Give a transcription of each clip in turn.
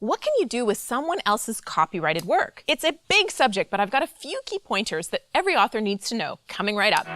What can you do with someone else's copyrighted work? It's a big subject, but I've got a few key pointers that every author needs to know coming right up.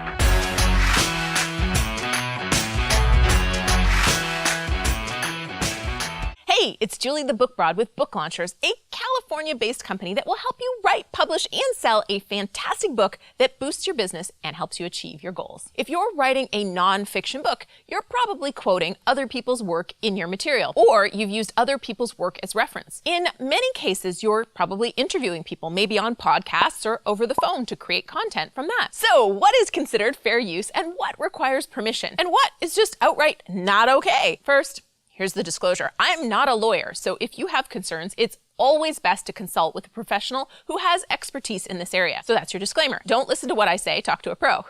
Hey, it's Julie the Book Broad with Book Launchers, a California-based company that will help you write, publish, and sell a fantastic book that boosts your business and helps you achieve your goals. If you're writing a nonfiction book, you're probably quoting other people's work in your material, or you've used other people's work as reference. In many cases, you're probably interviewing people, maybe on podcasts or over the phone to create content from that. So what is considered fair use and what requires permission? And what is just outright not okay? First, here's the disclosure. I'm not a lawyer, so if you have concerns, it's always best to consult with a professional who has expertise in this area. So that's your disclaimer. Don't listen to what I say, talk to a pro.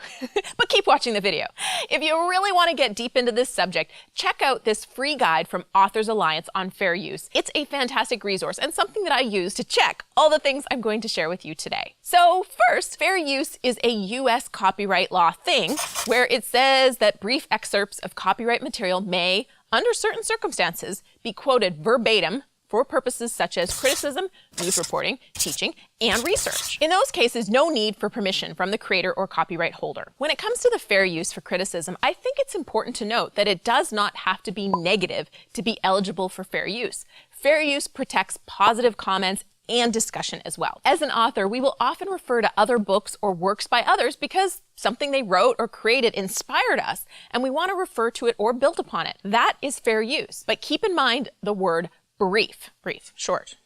But keep watching the video. If you really want to get deep into this subject, check out this free guide from Authors Alliance on fair use. It's a fantastic resource and something that I use to check all the things I'm going to share with you today. So first, fair use is a US copyright law thing where it says that brief excerpts of copyright material may, under certain circumstances, be quoted verbatim for purposes such as criticism, news reporting, teaching, and research. In those cases, no need for permission from the creator or copyright holder. When it comes to the fair use for criticism, I think it's important to note that it does not have to be negative to be eligible for fair use. Fair use protects positive comments and discussion as well. As an author, we will often refer to other books or works by others because something they wrote or created inspired us, and we want to refer to it or build upon it. That is fair use. But keep in mind the word brief, short.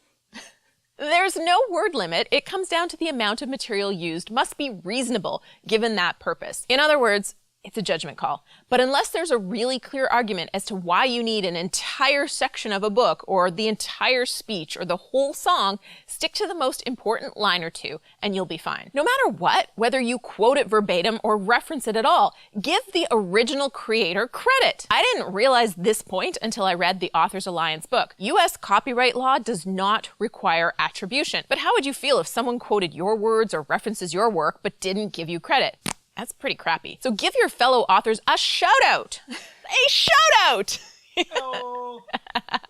There's no word limit. It comes down to the amount of material used must be reasonable given that purpose. In other words, it's a judgment call. But unless there's a really clear argument as to why you need an entire section of a book or the entire speech or the whole song, stick to the most important line or two and you'll be fine. No matter what, whether you quote it verbatim or reference it at all, give the original creator credit. I didn't realize this point until I read the Authors Alliance book. US copyright law does not require attribution. But how would you feel if someone quoted your words or references your work but didn't give you credit? That's pretty crappy. So give your fellow authors a shout out. A shout out!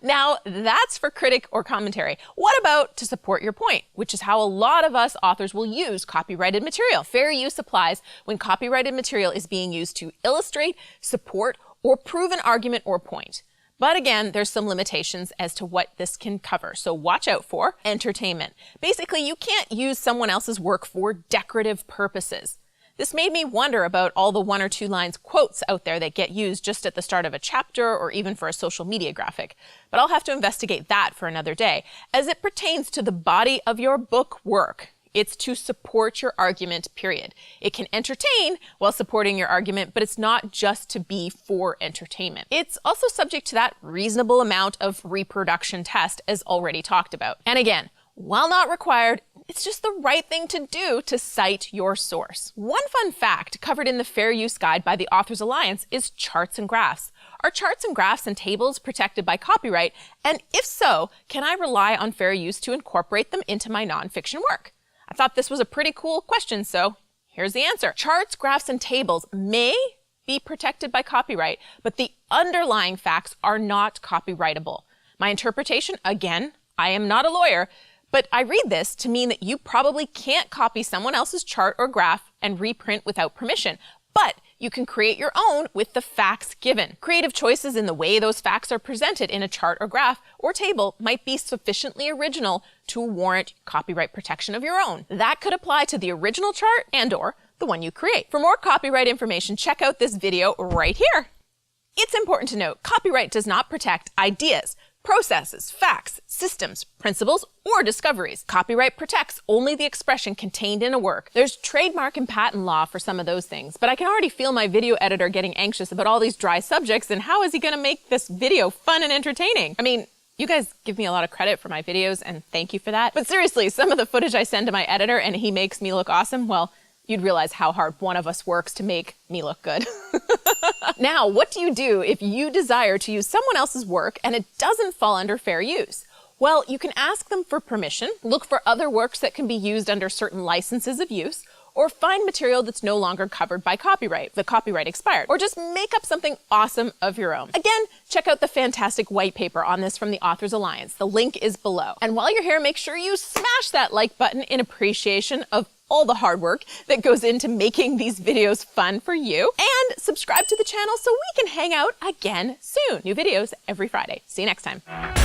Now, that's for critic or commentary. What about to support your point, which is how a lot of us authors will use copyrighted material. Fair use applies when copyrighted material is being used to illustrate, support, or prove an argument or point. But again, there's some limitations as to what this can cover. So watch out for entertainment. Basically, you can't use someone else's work for decorative purposes. This made me wonder about all the one or two lines quotes out there that get used just at the start of a chapter or even for a social media graphic. But I'll have to investigate that for another day. As it pertains to the body of your book work, it's to support your argument, period. It can entertain while supporting your argument, but it's not just to be for entertainment. It's also subject to that reasonable amount of reproduction test as already talked about. And again, while not required, it's just the right thing to do to cite your source. One fun fact covered in the Fair Use Guide by the Authors Alliance is charts and graphs. Are charts and graphs and tables protected by copyright? And if so, can I rely on fair use to incorporate them into my nonfiction work? I thought this was a pretty cool question, so here's the answer. Charts, graphs, and tables may be protected by copyright, but the underlying facts are not copyrightable. My interpretation, again, I am not a lawyer, but I read this to mean that you probably can't copy someone else's chart or graph and reprint without permission, but you can create your own with the facts given. Creative choices in the way those facts are presented in a chart or graph or table might be sufficiently original to warrant copyright protection of your own. That could apply to the original chart and/or the one you create. For more copyright information, check out this video right here. It's important to note, copyright does not protect ideas, processes, facts, systems, principles, or discoveries. Copyright protects only the expression contained in a work. There's trademark and patent law for some of those things, but I can already feel my video editor getting anxious about all these dry subjects and how is he gonna make this video fun and entertaining? I mean, you guys give me a lot of credit for my videos and thank you for that. But seriously, some of the footage I send to my editor and he makes me look awesome, well, you'd realize how hard one of us works to make me look good. Now, what do you do if you desire to use someone else's work and it doesn't fall under fair use? Well, you can ask them for permission, look for other works that can be used under certain licenses of use, or find material that's no longer covered by copyright, the copyright expired, or just make up something awesome of your own. Again, check out the fantastic white paper on this from the Authors Alliance. The link is below. And while you're here, make sure you smash that like button in appreciation of all the hard work that goes into making these videos fun for you. And subscribe to the channel so we can hang out again soon. New videos every Friday. See you next time.